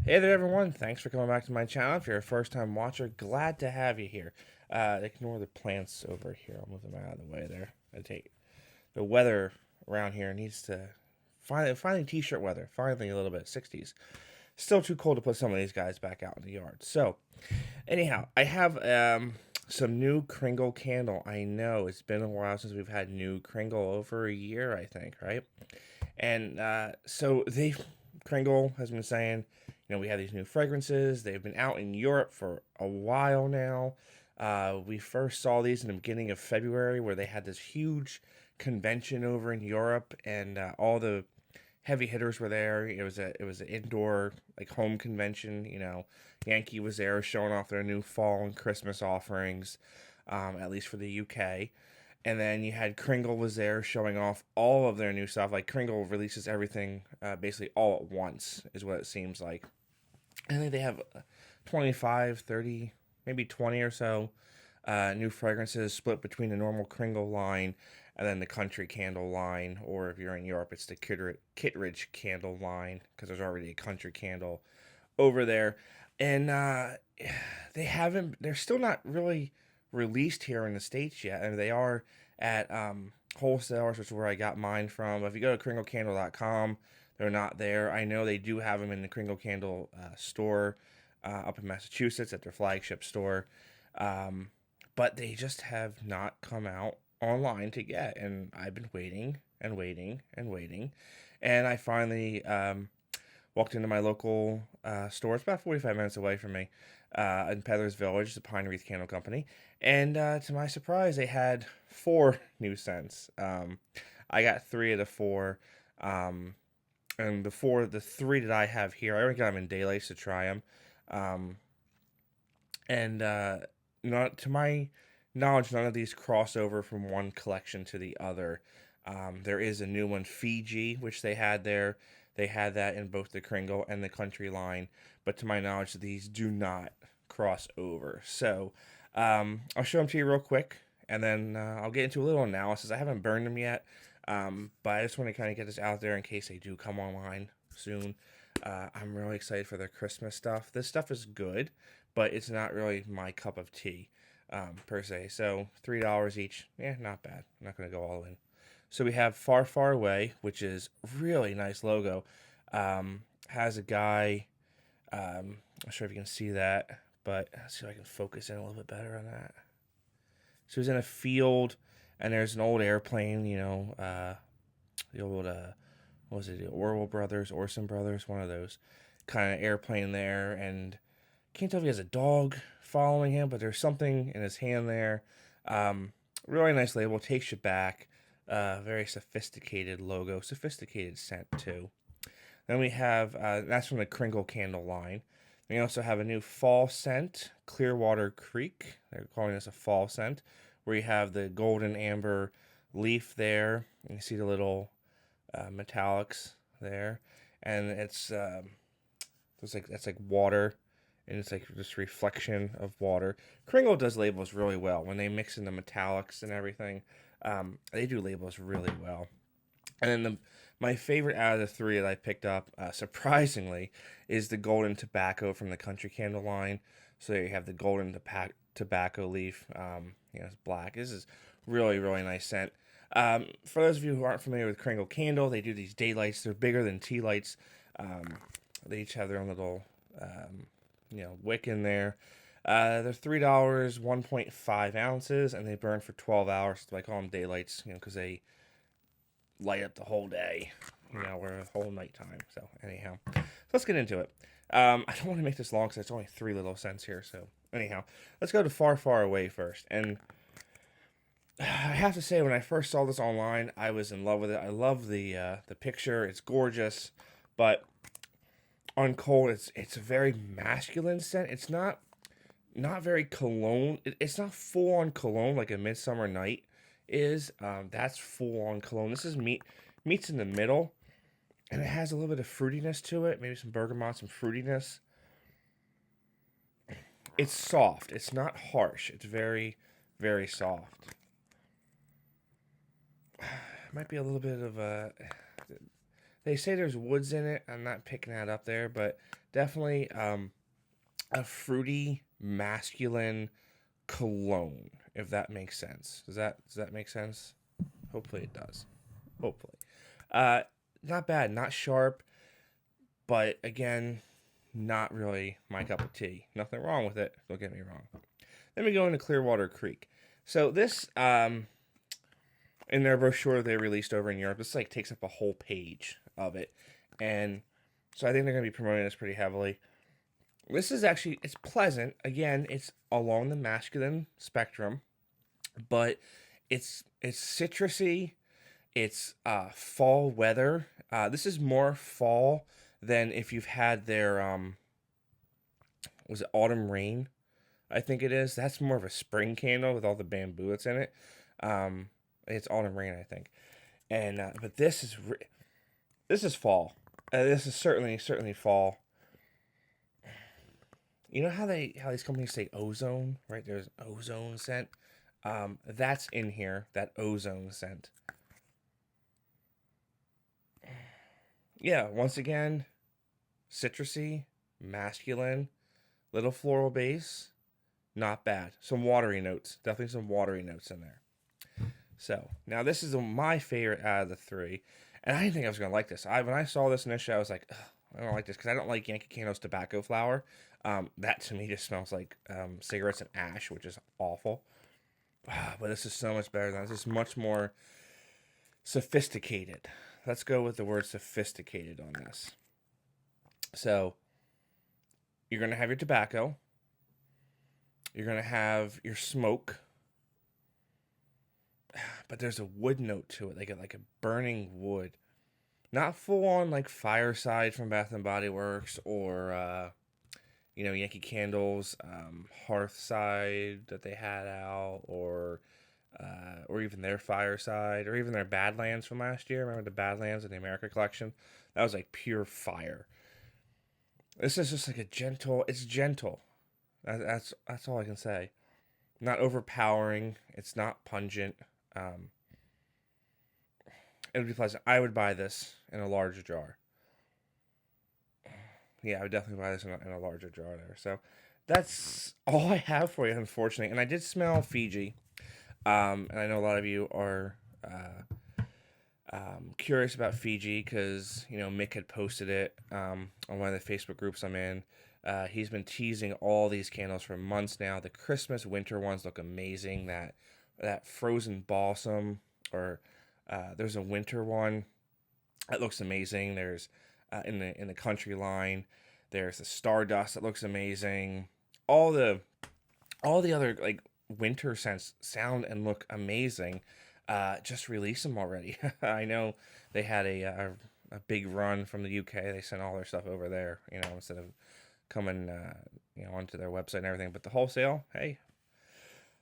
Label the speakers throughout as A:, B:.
A: Hey there, everyone. Thanks for coming back to my channel. If you're a first time watcher, glad to have you here. Ignore the plants over here. I'll move them out of the way there. I take the weather around here needs to finally t-shirt weather. Finally a little bit 60s. Still too cold to put some of these guys back out in the yard. So, anyhow, I have some new Kringle candle. I know it's been a while since we've had new Kringle, over a year, I think, right? And so they Kringle has been saying, we have these new fragrances. They've been out in Europe for a while now. We first saw these in the beginning of February, where they had this huge convention over in Europe, and all the heavy hitters were there. It was an indoor, like, home convention. Yankee was there showing off their new fall and Christmas offerings, at least for the UK. And then you had Kringle was there showing off all of their new stuff. Like, Kringle releases everything basically all at once, is what it seems like. I think they have 25, 30, maybe 20 or so new fragrances split between the normal Kringle line and then the Country Candle line. Or if you're in Europe, it's the Kittredge Candle line, because there's already a Country Candle over there. And they're still not really released here in the States yet. And they are at wholesalers, which is where I got mine from. But if you go to kringlecandle.com, they're not there. I know they do have them in the Kringle Candle store up in Massachusetts at their flagship store. But they just have not come out online to get. And I've been waiting and waiting and waiting. And I finally walked into my local store. It's about 45 minutes away from me, in Peddler's Village, the Pine Wreath Candle Company. And to my surprise, they had four new scents. I got three of the four. And the three that I have here, I already got them in daylights to try them. Um, and not to my knowledge, none of these cross over from one collection to the other. There is a new one, Fiji, which they had there. They had that in both the Kringle and the Country line, but to my knowledge, these do not cross over. So I'll show them to you real quick, and then I'll get into a little analysis. I haven't burned them yet, but I just want to kind of get this out there in case they do come online soon. I'm really excited for their Christmas stuff. This stuff is good, but it's not really my cup of tea, per se. So $3 each, yeah, not bad. I'm not going to go all in. So we have Far Far Away, which is really nice logo. Has a guy. I'm not sure if you can see that, but let's see if I can focus in a little bit better on that. So he's in a field, and there's an old airplane. The old what was it? The Orson Brothers, one of those kind of airplane there, and can't tell if he has a dog following him, but there's something in his hand there. Really nice label, takes you back. Very sophisticated logo, sophisticated scent too. Then we have that's from the Kringle Candle line. We also have a new fall scent, Clearwater Creek. They're calling this a fall scent, where you have the golden amber leaf there. You see the little metallics there, and that's like water, and it's like this reflection of water. Kringle does labels really well when they mix in the metallics and everything. They do labels really well. And then my favorite out of the three that I picked up, surprisingly, is the golden tobacco from the Country Candle line. So there you have the golden tobacco leaf. It's black. This is really, really nice scent. For those of you who aren't familiar with Kringle Candle, they do these daylights. They're bigger than tea lights. They each have their own little, wick in there. They're $3, 1.5 ounces, and they burn for 12 hours. So I call them daylights, because they light up the whole day, or the whole nighttime. So anyhow, let's get into it. I don't want to make this long because it's only three little scents here. So anyhow, let's go to Far Far Away first. And I have to say, when I first saw this online, I was in love with it. I love the picture. It's gorgeous, but on cold, it's a very masculine scent. It's not very cologne. It's not full on cologne like a Midsummer Night is. That's full on cologne. This is meets in the middle, and it has a little bit of fruitiness to it. Maybe some bergamot, some fruitiness. It's soft. It's not harsh. It's very, very soft. Might be a little bit of a. They say there's woods in it. I'm not picking that up there, but definitely a fruity, masculine cologne, if that makes sense. Does that make sense? Hopefully it does. Hopefully. Uh, Not bad, not sharp, but again, not really my cup of tea. Nothing wrong with it. Don't get me wrong. Then we go into Clearwater Creek. So this, in their brochure they released over in Europe, this like takes up a whole page of it, and so I think they're going to be promoting this pretty heavily. This is actually, it's pleasant. Again, it's along the masculine spectrum, but it's citrusy. It's fall weather. This is more fall than if you've had their was it autumn rain? I think it is. That's more of a spring candle with all the bamboo that's in it. It's autumn rain, I think. And but this is fall. This is certainly fall. You know how these companies say ozone, right? There's ozone scent. That's in here. That ozone scent. Yeah. Once again, citrusy, masculine, little floral base. Not bad. Some watery notes. Definitely some watery notes in there. So now this is my favorite out of the three, and I didn't think I was gonna like this. When I saw this initially, I was like, ugh, I don't like this because I don't like Yankee Candle's tobacco flower. That to me just smells like cigarettes and ash, which is awful. But this is so much better than this. Is much more sophisticated. Let's go with the word sophisticated on this. So you're gonna have your tobacco. You're gonna have your smoke, but there's a wood note to it. They get like a burning wood, not full on like Fireside from Bath and Body Works or Yankee Candle's Hearthside that they had out, or even their Fireside, or even their Badlands from last year. Remember the Badlands in the America collection? That was like pure fire. This is just like a gentle. It's gentle. That's all I can say. Not overpowering. It's not pungent. It would be pleasant. I would buy this in a larger jar. Yeah, I would definitely buy this in a larger jar there. So that's all I have for you, unfortunately. And I did smell Fiji. And I know a lot of you are curious about Fiji because, Mick had posted it on one of the Facebook groups I'm in. He's been teasing all these candles for months now. The Christmas winter ones look amazing. That frozen balsam, or there's a winter one that looks amazing. There's in the country line. There's the Stardust that looks amazing. All the other like winter scents sound and look amazing. Just release them already. I know they had a big run from the UK. They sent all their stuff over there, instead of coming, onto their website and everything. But the wholesale, hey,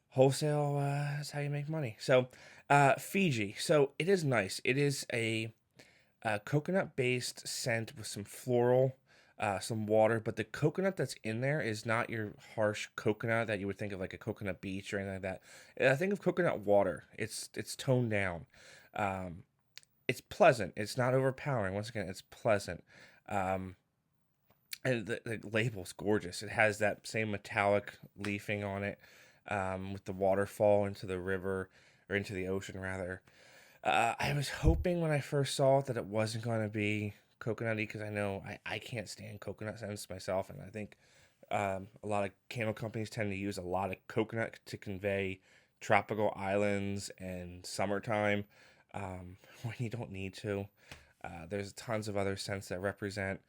A: wholesale is how you make money. So, Fiji. So it is nice. It is a coconut-based scent with some floral, some water, but the coconut that's in there is not your harsh coconut that you would think of like a coconut beach or anything like that. I think of coconut water. It's toned down. It's pleasant. It's not overpowering. Once again, it's pleasant. And the label's gorgeous. It has that same metallic leafing on it, with the waterfall into the river, or into the ocean rather. I was hoping when I first saw it that it wasn't going to be coconutty, because I know I can't stand coconut scents myself, and I think a lot of candle companies tend to use a lot of coconut to convey tropical islands and summertime, when you don't need to. There's tons of other scents that represent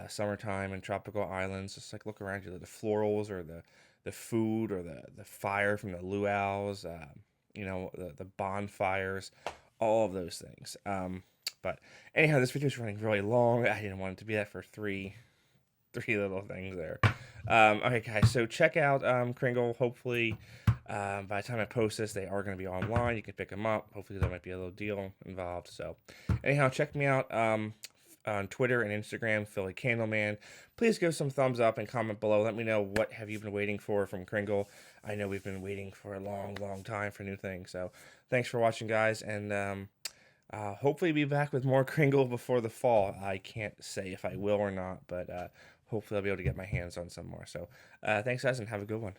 A: summertime and tropical islands. Just like look around you, the florals, or the food, or the fire from the luau's, the bonfires, all of those things. But anyhow, this video is running really long. I didn't want it to be that for three little things there. Okay, guys, so check out Kringle. Hopefully, by the time I post this, they are going to be online. You can pick them up. Hopefully, there might be a little deal involved. So, anyhow, check me out on Twitter and Instagram, Philly Candleman. Please give some thumbs up and comment below. Let me know what have you been waiting for from Kringle. I know we've been waiting for a long, long time for new things. So, thanks for watching, guys, and Hopefully, be back with more Kringle before the fall. I can't say if I will or not, but hopefully, I'll be able to get my hands on some more. So, thanks, guys, and have a good one.